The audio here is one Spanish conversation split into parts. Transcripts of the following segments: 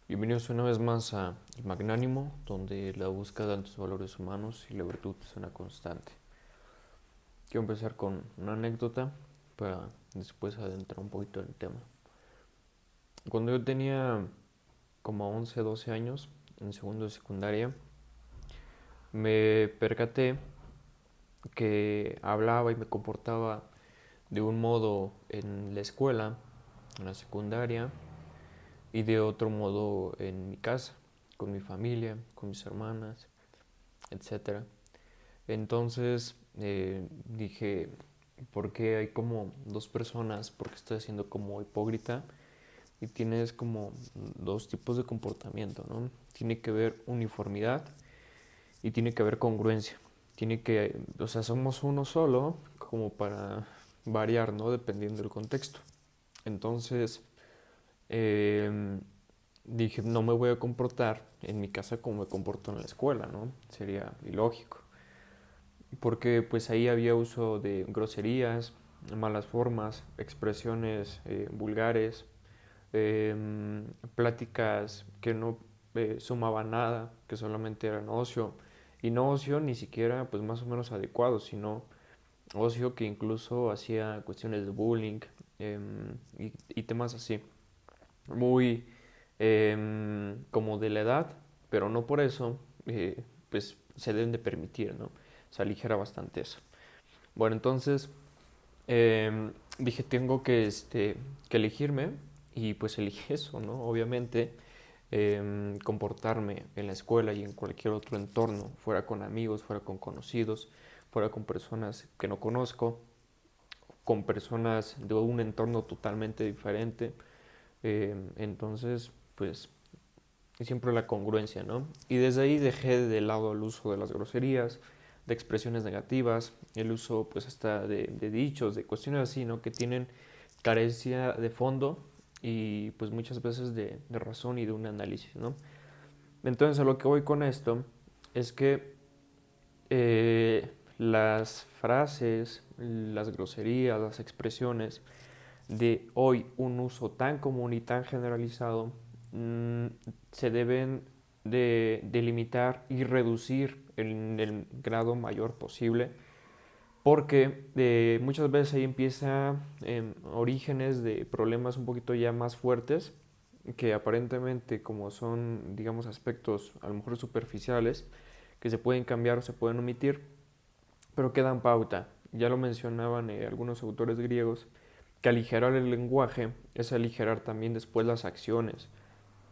Bienvenidos una vez más a El Magnánimo, donde la búsqueda de tus valores humanos y la virtud es una constante. Quiero empezar con una anécdota para después adentrar un poquito en el tema. Cuando yo tenía como 11 12 años, en segundo de secundaria, me percaté que hablaba y me comportaba de un modo en la escuela, en la secundaria, y de otro modo en mi casa, con mi familia, con mis hermanas, etcétera. Entonces dije, ¿por qué hay como dos personas? ¿Por qué estoy siendo como hipócrita? Y tienes como dos tipos de comportamiento, ¿no? Tiene que ver uniformidad y tiene que ver congruencia. Tiene que, o sea, somos uno solo como para variar, ¿no? Dependiendo del contexto. Entonces eh, dije, no me voy a comportar en mi casa como me comporto en la escuela, ¿no? Sería ilógico. Porque pues ahí había uso de groserías, malas formas, expresiones vulgares, pláticas que no sumaban nada, que solamente eran ocio, y no ocio ni siquiera pues más o menos adecuado, sino ocio que incluso hacía cuestiones de bullying y temas así, muy como de la edad, pero no por eso pues se deben de permitir, ¿no? Se aligera bastante eso. Bueno, entonces dije, tengo que elegirme y pues elegí eso, ¿no? Obviamente, comportarme en la escuela y en cualquier otro entorno, fuera con amigos, fuera con conocidos, fuera con personas que no conozco, con personas de un entorno totalmente diferente. Entonces, pues siempre la congruencia, ¿no? Y desde ahí dejé de lado el uso de las groserías, de expresiones negativas, el uso pues hasta de dichos, de cuestiones así, ¿no? Que tienen carencia de fondo y pues muchas veces de razón y de un análisis, ¿no? Entonces a lo que voy con esto es que las frases, las groserías, las expresiones de hoy un uso tan común y tan generalizado mmm, se deben de limitar y reducir en el grado mayor posible porque muchas veces ahí empieza orígenes de problemas un poquito ya más fuertes que aparentemente como son digamos aspectos a lo mejor superficiales que se pueden cambiar o se pueden omitir pero quedan pauta. Ya lo mencionaban algunos autores griegos, que aligerar el lenguaje es aligerar también después las acciones.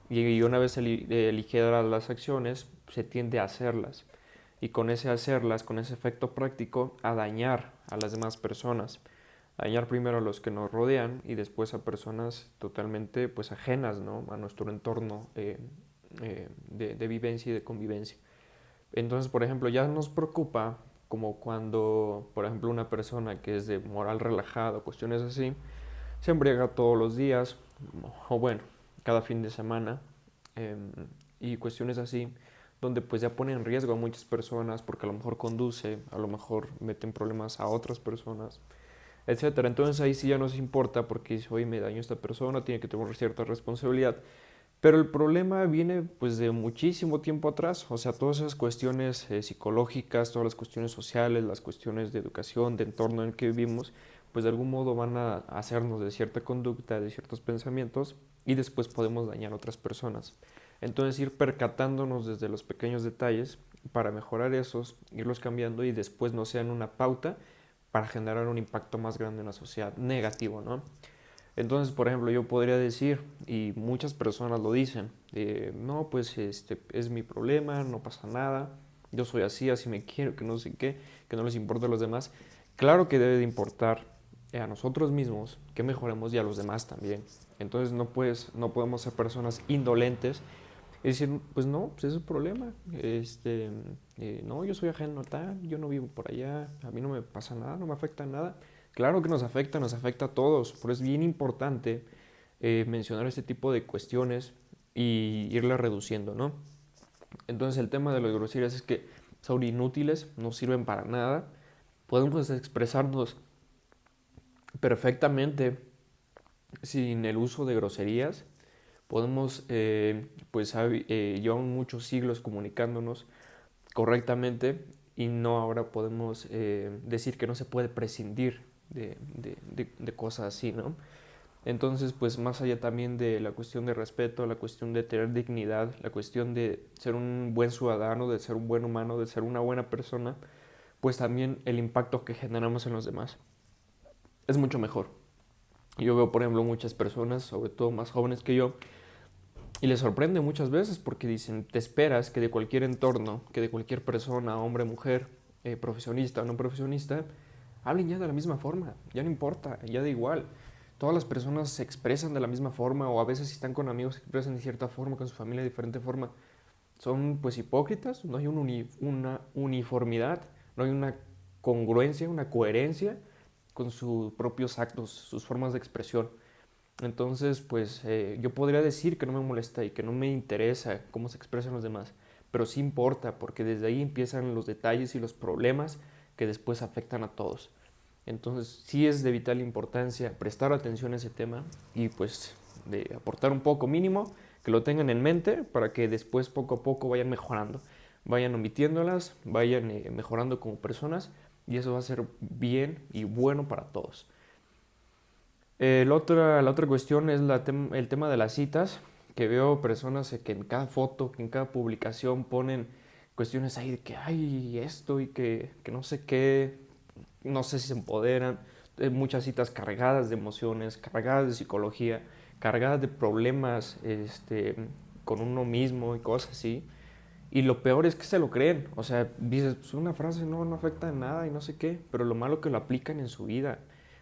Y una vez aligerar las acciones, se tiende a hacerlas. Y con ese hacerlas, con ese efecto práctico, a dañar a las demás personas. A dañar primero a los que nos rodean y después a personas totalmente pues ajenas, ¿no? A nuestro entorno de vivencia y de convivencia. Entonces, por ejemplo, ya nos preocupa como cuando, por ejemplo, una persona que es de moral relajada o cuestiones así, se embriaga todos los días, o bueno, cada fin de semana, eh, y cuestiones así, donde pues ya pone en riesgo a muchas personas porque a lo mejor conduce, a lo mejor meten problemas a otras personas, etcétera. Entonces ahí sí ya nos importa porque dice, oye, me daño a esta persona, tiene que tener cierta responsabilidad. Pero el problema viene pues de muchísimo tiempo atrás, o sea, todas esas cuestiones psicológicas, todas las cuestiones sociales, las cuestiones de educación, de entorno en el que vivimos, pues de algún modo van a hacernos de cierta conducta, de ciertos pensamientos y después podemos dañar a otras personas. Entonces ir percatándonos desde los pequeños detalles para mejorar esos, irlos cambiando y después no sean una pauta para generar un impacto más grande en la sociedad negativo, ¿no? Entonces, por ejemplo, yo podría decir, y muchas personas lo dicen, no, pues este es mi problema, no pasa nada, yo soy así, así me quiero, que no sé qué, que no les importa a los demás. Claro que debe de importar a nosotros mismos que mejoremos y a los demás también. Entonces no podemos ser personas indolentes y decir, pues no, pues es su problema. No, yo soy ajeno a tal, yo no vivo por allá, a mí no me pasa nada, no me afecta nada. Claro que nos afecta a todos, pero es bien importante mencionar este tipo de cuestiones y irlas reduciendo, ¿no? Entonces el tema de las groserías es que son inútiles, no sirven para nada. Podemos expresarnos perfectamente sin el uso de groserías. Podemos, llevamos muchos siglos comunicándonos correctamente y no ahora podemos decir que no se puede prescindir de cosas así, ¿no? Entonces, pues más allá también de la cuestión de respeto, la cuestión de tener dignidad, la cuestión de ser un buen ciudadano, de ser un buen humano, de ser una buena persona, pues también el impacto que generamos en los demás es mucho mejor. Yo veo, por ejemplo, muchas personas, sobre todo más jóvenes que yo, y les sorprende muchas veces porque dicen, te esperas que de cualquier entorno, que de cualquier persona, hombre, mujer, profesionista o no profesionista, hablen ya de la misma forma, ya no importa, ya da igual. Todas las personas se expresan de la misma forma o a veces si están con amigos se expresan de cierta forma, con su familia de diferente forma. Son pues hipócritas, no hay una uniformidad, no hay una congruencia, una coherencia con sus propios actos, sus formas de expresión. Entonces, pues yo podría decir que no me molesta y que no me interesa cómo se expresan los demás, pero sí importa porque desde ahí empiezan los detalles y los problemas que después afectan a todos. Entonces, sí es de vital importancia prestar atención a ese tema y pues de aportar un poco mínimo, que lo tengan en mente para que después poco a poco vayan mejorando, vayan omitiéndolas, vayan mejorando como personas y eso va a ser bien y bueno para todos. La otra cuestión es el tema de las citas, que veo personas que en cada foto, que en cada publicación ponen cuestiones ahí de que hay esto y que no sé qué, no sé si se empoderan, muchas citas cargadas de emociones, cargadas de psicología, cargadas de problemas con uno mismo y cosas así. Y lo peor es que se lo creen, o sea, dices, pues una frase no afecta en nada y no sé qué, pero lo malo que lo aplican en su vida.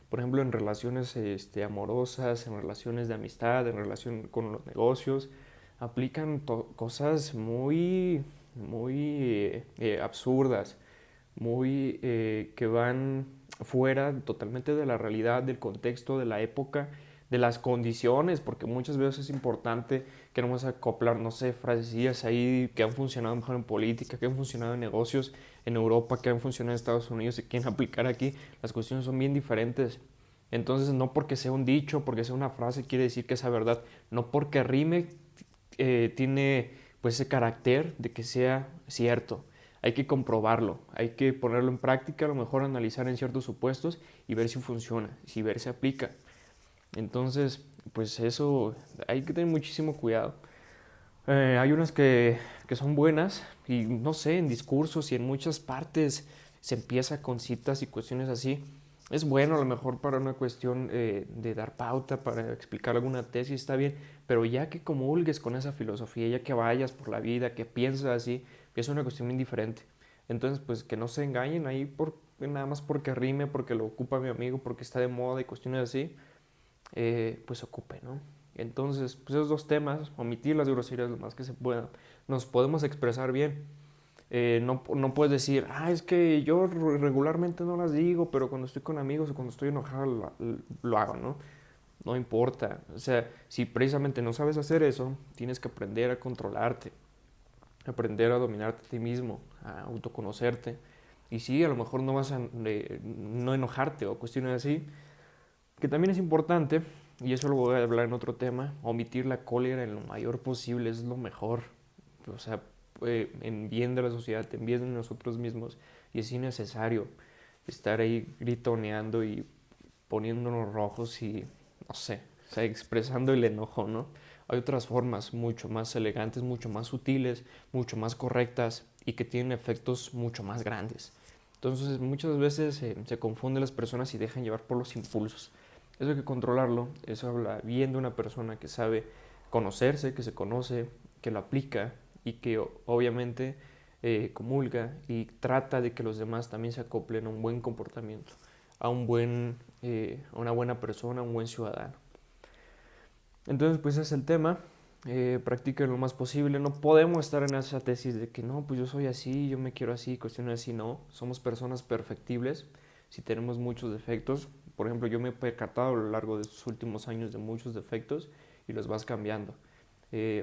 Por ejemplo, en relaciones amorosas, en relaciones de amistad, en relación con los negocios, aplican cosas muy absurdas, que van fuera totalmente de la realidad, del contexto, de la época, de las condiciones, porque muchas veces es importante que no vamos a acoplar, no sé, frasecillas ahí que han funcionado mejor en política, que han funcionado en negocios en Europa, que han funcionado en Estados Unidos y quieren aplicar aquí. Las cuestiones son bien diferentes. Entonces, no porque sea un dicho, porque sea una frase, quiere decir que sea verdad. No porque rime, tiene pues ese carácter de que sea cierto. Hay que comprobarlo, hay que ponerlo en práctica, a lo mejor analizar en ciertos supuestos y ver si funciona, si ver si aplica. Entonces, pues eso hay que tener muchísimo cuidado. Hay unas que son buenas y no sé, en discursos y en muchas partes se empieza con citas y cuestiones así. Es bueno a lo mejor para una cuestión de dar pauta, para explicar alguna tesis, está bien, pero ya que comulgues con esa filosofía, ya que vayas por la vida, que piensas así, es una cuestión indiferente. Entonces, pues que no se engañen ahí nada más porque rime, porque lo ocupa mi amigo, porque está de moda y cuestiones así, pues ocupe, ¿no? Entonces, pues esos dos temas, omitir las groserías lo más que se pueda, nos podemos expresar bien. No puedes decir, es que yo regularmente no las digo, pero cuando estoy con amigos o cuando estoy enojado lo hago, ¿no? No importa. O sea, si precisamente no sabes hacer eso, tienes que aprender a controlarte, aprender a dominarte a ti mismo, a autoconocerte. Y sí, a lo mejor no vas a no enojarte o cuestiones así, que también es importante, y eso lo voy a hablar en otro tema, omitir la cólera en lo mayor posible es lo mejor. O sea, en bien de la sociedad, en bien de nosotros mismos, y es innecesario estar ahí gritoneando y poniéndonos rojos y, no sé, o sea, expresando el enojo, ¿no? Hay otras formas mucho más elegantes, mucho más sutiles, mucho más correctas y que tienen efectos mucho más grandes. Entonces muchas veces se confunden las personas y dejan llevar por los impulsos. Eso hay que controlarlo, eso habla bien de una persona que sabe conocerse, que se conoce, que lo aplica y que obviamente comulga y trata de que los demás también se acoplen a un buen comportamiento, a una buena persona, a un buen ciudadano. Entonces, pues ese es el tema. Practiquen lo más posible. No podemos estar en esa tesis de que no, pues yo soy así, yo me quiero así, cuestiones así. No, somos personas perfectibles. Si tenemos muchos defectos, por ejemplo, yo me he percatado a lo largo de estos últimos años de muchos defectos y los vas cambiando.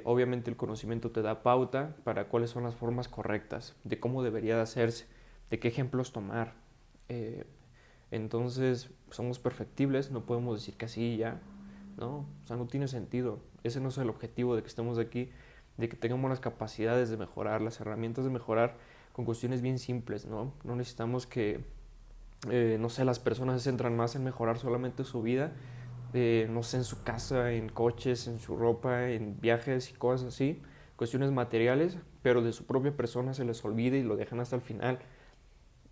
Obviamente el conocimiento te da pauta para cuáles son las formas correctas, de cómo debería de hacerse, de qué ejemplos tomar. Eh, entonces, somos perfectibles, no podemos decir que así ya, ¿no? O sea, no tiene sentido. Ese no es el objetivo de que estemos aquí, de que tengamos las capacidades de mejorar, las herramientas de mejorar con cuestiones bien simples, ¿no? No necesitamos que, no sé, las personas se centran más en mejorar solamente su vida, no sé, en su casa, en coches, en su ropa, en viajes y cosas así, cuestiones materiales, pero de su propia persona se les olvida y lo dejan hasta el final.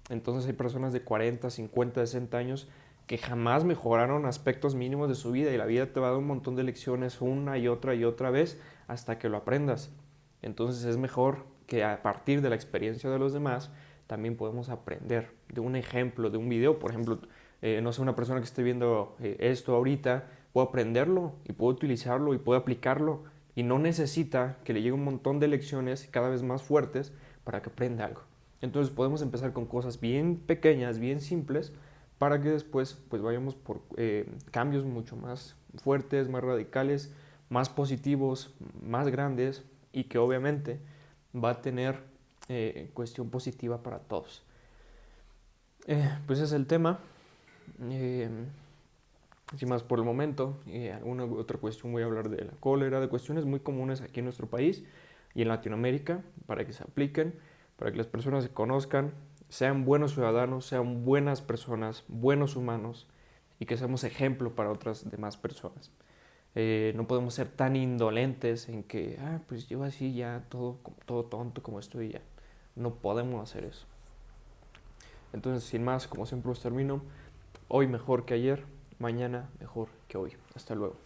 Entonces hay personas de 40, 50, 60 años que jamás mejoraron aspectos mínimos de su vida y la vida te va a dar un montón de lecciones una y otra vez hasta que lo aprendas. Entonces es mejor que a partir de la experiencia de los demás también podemos aprender de un ejemplo, de un video. Por ejemplo, no sé, una persona que esté viendo esto ahorita, puede aprenderlo y puede utilizarlo y puede aplicarlo y no necesita que le llegue un montón de lecciones cada vez más fuertes para que aprenda algo. Entonces podemos empezar con cosas bien pequeñas, bien simples, para que después pues vayamos por cambios mucho más fuertes, más radicales, más positivos, más grandes y que obviamente va a tener cuestión positiva para todos. Pues ese es el tema. Eh, Sin más por el momento, alguna otra cuestión voy a hablar de la cólera, de cuestiones muy comunes aquí en nuestro país y en Latinoamérica para que se apliquen, para que las personas se conozcan, sean buenos ciudadanos, sean buenas personas, buenos humanos y que seamos ejemplo para otras demás personas. No podemos ser tan indolentes en que, pues yo así ya todo tonto como estoy ya. No podemos hacer eso. Entonces, sin más, como siempre os termino, hoy mejor que ayer, mañana mejor que hoy. Hasta luego.